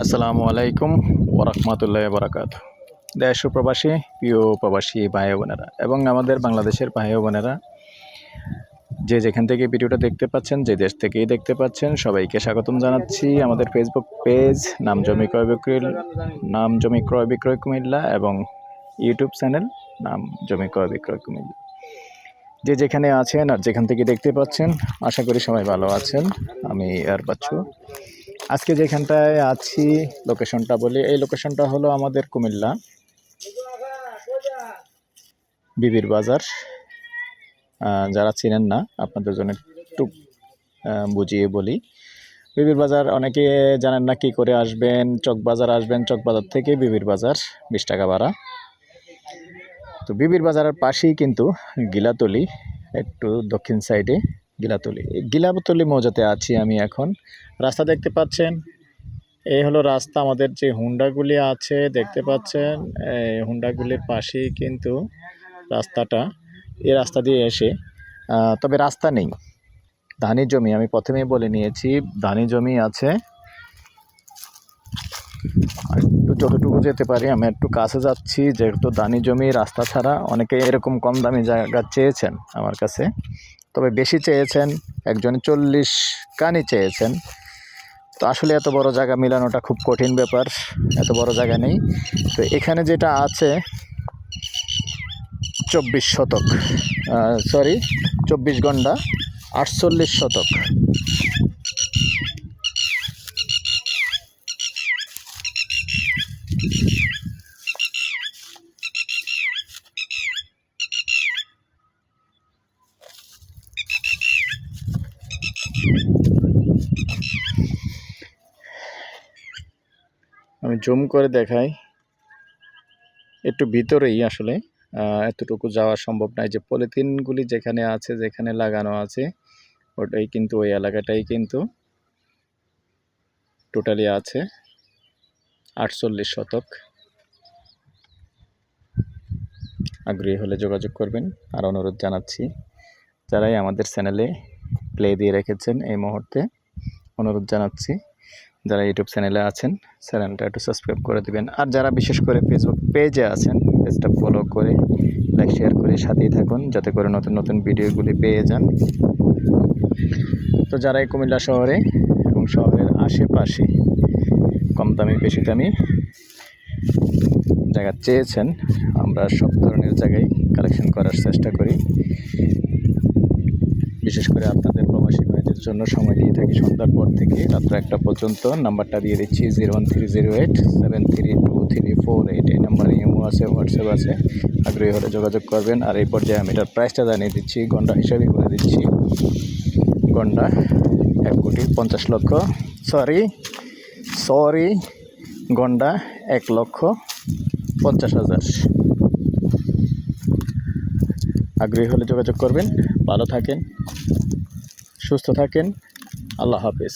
আসসালামু আলাইকুম ওরহমতুল্লাহ বরাকাত। দেশ ও প্রবাসী প্রিয় প্রবাসী ভাই বোনেরা এবং আমাদের বাংলাদেশের ভাই বোনেরা যে যেখান থেকে ভিডিওটা দেখতে পাচ্ছেন, যে দেশ থেকেই দেখতে পাচ্ছেন, সবাইকে স্বাগতম জানাচ্ছি আমাদের ফেসবুক পেজ নাম জমি ক্রয় বিক্রয় কুমিল্লা এবং ইউটিউব চ্যানেল নাম জমি ক্রয় বিক্রয় কুমিল্লা। যে যেখানে আছেন আর যেখান থেকে দেখতে পাচ্ছেন, আশা করি সবাই ভালো আছেন। আমি আর বাচ্চু আজকে যেখানটায় আছি, লোকেশনটা বলি। এই লোকেশনটা হলো আমাদের কুমিল্লা বিবির বাজার। যারা চিনেন না আপনাদের জন্য একটু বুঝিয়ে বলি। বিবির বাজার অনেকে জানেন না, কি করে আসবেন। চকবাজার আসবেন, চকবাজার থেকে বিবির বাজার 20 টাকা ভাড়া। তো বিবির বাজারের পাশেই কিন্তু গিলাতলি, একটু দক্ষিণ সাইডে গিলাতলি মৌজাতে আছি আমি এখন। রাস্তা দেখতে পাচ্ছেন, এই হলো রাস্তা। আমাদের যে হুন্ডাগুলি আছে দেখতে পাচ্ছেন, এই হুন্ডাগুলির পাশেই কিন্তু রাস্তাটা। এই রাস্তা দিয়ে এসে তবে রাস্তা নেই, ধানি জমি। আমি প্রথমেই বলে নিয়েছি, ধানি জমি আছে। একটু যতটুকু যেতে পারি, আমি একটু কাছে যাচ্ছি, যেহেতু ধানি জমি। রাস্তা ছাড়া অনেকে এরকম কম দামি জায়গা চেয়েছেন আমার কাছে, তবে বেশি চেয়েছেন, একজনে 40 কানি চেয়েছেন। তো আসলে এত বড় জায়গা মিলানোটা খুব কঠিন ব্যাপার, এত বড় জায়গা নেই। তো এখানে যেটা আছে 24 শতক, 24 গন্ডা 48 শতক। আমি জুম করে দেখাই, একটু ভিতরেই আসলে এতটুকু যাওয়া সম্ভব নয়। যে পলিথিনগুলি যেখানে আছে, যেখানে লাগানো আছে, ওটাই কিন্তু, ওই এলাকাটাই কিন্তু টোটালি আছে 48 শতক। আগ্রহী হলে যোগাযোগ করবেন। আর অনুরোধ জানাচ্ছি, যারাই আমাদের চ্যানেলে প্লে দিয়ে রেখেছেন এই মুহূর্তে, অনুরোধ জানাচ্ছি যারা ইউটিউব চ্যানেলে আছেন, চ্যানেলটা একটু সাবস্ক্রাইব করে দিবেন। আর যারা বিশেষ করে ফেসবুক পেজে আছেন, পেজটা ফলো করে লাইক শেয়ার করে সাথেই থাকুন, যাতে করে নতুন নতুন ভিডিওগুলি পেয়ে যান। তো যারা এই কুমিল্লা শহরে এবং শহরের আশেপাশে কম দামি বেশি দামি জায়গা চেয়েছেন, আমরা সব ধরনের জায়গায় কালেকশন করার চেষ্টা করি। বিশেষ করে আপনাদের প্রবাসী ভাইদের জন্য সময় দিয়ে থাকি সন্ধ্যার পর থেকে রাত্র 1টা পর্যন্ত। নাম্বারটা দিয়ে দিচ্ছি 01308732348। এই নাম্বারে ইমো আছে, হোয়াটসঅ্যাপ আছে, আগ্রহী হলে যোগাযোগ করবেন। আর এই পর্যায়ে আমি এটার প্রাইসটা জানিয়ে দিচ্ছি, গন্ডা হিসাবে বলে দিচ্ছি। গন্ডা 1,50,00,000, সরি গন্ডা 1,50,000। আগ্রহী হলে যোগাযোগ করবেন। ভালো থাকেন, সুস্থ থাকেন, আল্লাহ হাফেজ।